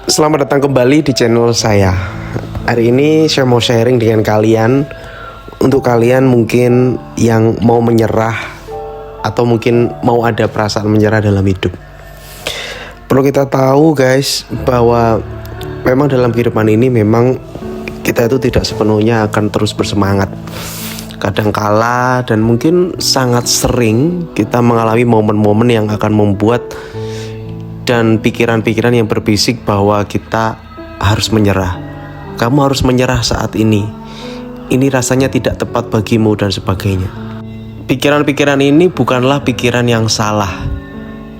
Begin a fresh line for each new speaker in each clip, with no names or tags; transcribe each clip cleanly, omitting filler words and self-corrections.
Selamat datang kembali di channel saya. Hari ini saya mau sharing dengan kalian. Untuk kalian mungkin yang mau menyerah atau mungkin mau ada perasaan menyerah dalam hidup. Perlu kita tahu guys, bahwa memang dalam kehidupan ini memang kita itu tidak sepenuhnya akan terus bersemangat. Kadang kala dan mungkin sangat sering kita mengalami momen-momen yang akan membuat dan pikiran-pikiran yang berbisik bahwa kita harus menyerah. Kamu harus menyerah saat ini. Ini rasanya tidak tepat bagimu dan sebagainya. Pikiran-pikiran ini bukanlah pikiran yang salah.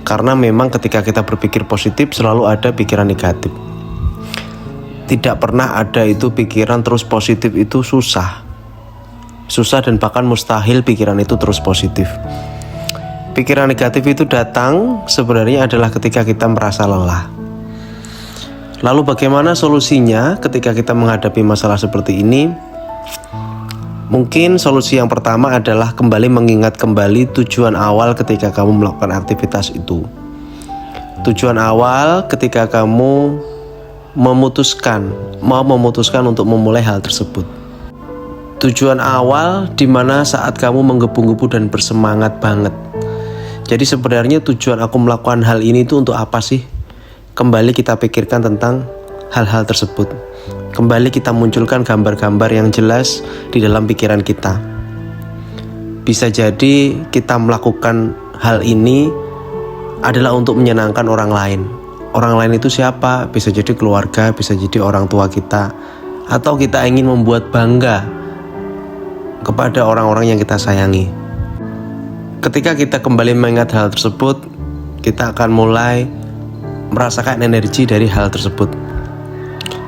Karena memang ketika kita berpikir positif selalu ada pikiran negatif. Tidak pernah ada itu pikiran terus positif, itu susah. Susah dan bahkan mustahil pikiran itu terus positif. Pikiran negatif itu datang sebenarnya adalah ketika kita merasa lelah. Lalu bagaimana solusinya ketika kita menghadapi masalah seperti ini? Mungkin solusi yang pertama adalah kembali mengingat kembali tujuan awal ketika kamu melakukan aktivitas itu. Tujuan awal ketika kamu mau memutuskan untuk memulai hal tersebut. Tujuan awal dimana saat kamu menggebu-gebu dan bersemangat banget. Jadi sebenarnya tujuan aku melakukan hal ini itu untuk apa sih? Kembali kita pikirkan tentang hal-hal tersebut. Kembali kita munculkan gambar-gambar yang jelas di dalam pikiran kita. Bisa jadi kita melakukan hal ini adalah untuk menyenangkan orang lain. Orang lain itu siapa? Bisa jadi keluarga, bisa jadi orang tua kita. Atau kita ingin membuat bangga kepada orang-orang yang kita sayangi. Ketika kita kembali mengingat hal tersebut, kita akan mulai merasakan energi dari hal tersebut.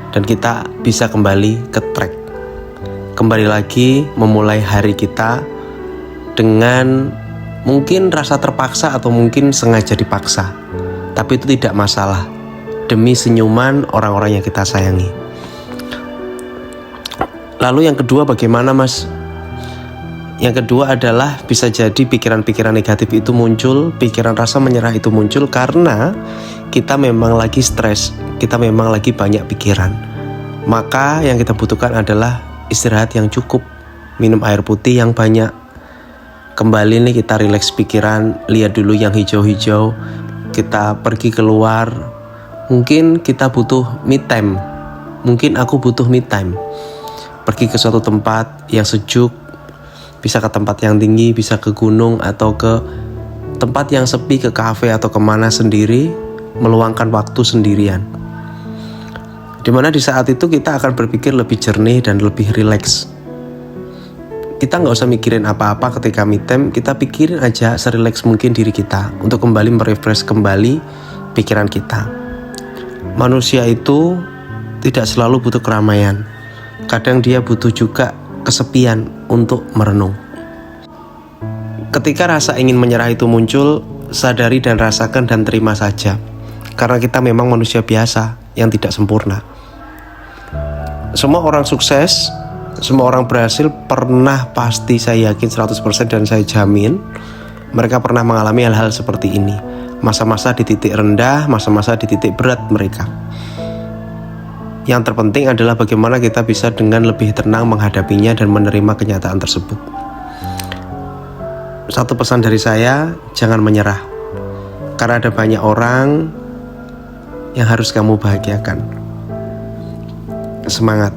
Dan kita bisa kembali ke track. Kembali lagi memulai hari kita dengan mungkin rasa terpaksa atau mungkin sengaja dipaksa. Tapi itu tidak masalah. Demi senyuman orang-orang yang kita sayangi. Lalu yang kedua bagaimana mas? Yang kedua adalah bisa jadi pikiran-pikiran negatif itu muncul, pikiran rasa menyerah itu muncul karena kita memang lagi stres, kita memang lagi banyak pikiran. Maka yang kita butuhkan adalah istirahat yang cukup, minum air putih yang banyak. Kembali nih kita rileks pikiran, lihat dulu yang hijau-hijau, kita pergi keluar. Mungkin kita butuh me time, mungkin aku butuh me time. Pergi ke suatu tempat yang sejuk, bisa ke tempat yang tinggi, bisa ke gunung atau ke tempat yang sepi, ke kafe atau kemana sendiri, meluangkan waktu sendirian. Dimana di saat itu kita akan berpikir lebih jernih dan lebih rileks. Kita gak usah mikirin apa-apa ketika me time, kita pikirin aja serileks mungkin diri kita untuk kembali merefresh kembali pikiran kita. Manusia itu tidak selalu butuh keramaian. Kadang dia butuh juga kesepian untuk merenung. Ketika rasa ingin menyerah itu muncul, sadari dan rasakan dan terima saja. Karena kita memang manusia biasa yang tidak sempurna. Semua orang sukses, semua orang berhasil pernah, pasti saya yakin 100% dan saya jamin mereka pernah mengalami hal-hal seperti ini. Masa-masa di titik rendah, masa-masa di titik berat mereka. Yang terpenting adalah bagaimana kita bisa dengan lebih tenang menghadapinya dan menerima kenyataan tersebut. Satu pesan dari saya, jangan menyerah. Karena ada banyak orang yang harus kamu bahagiakan. Semangat.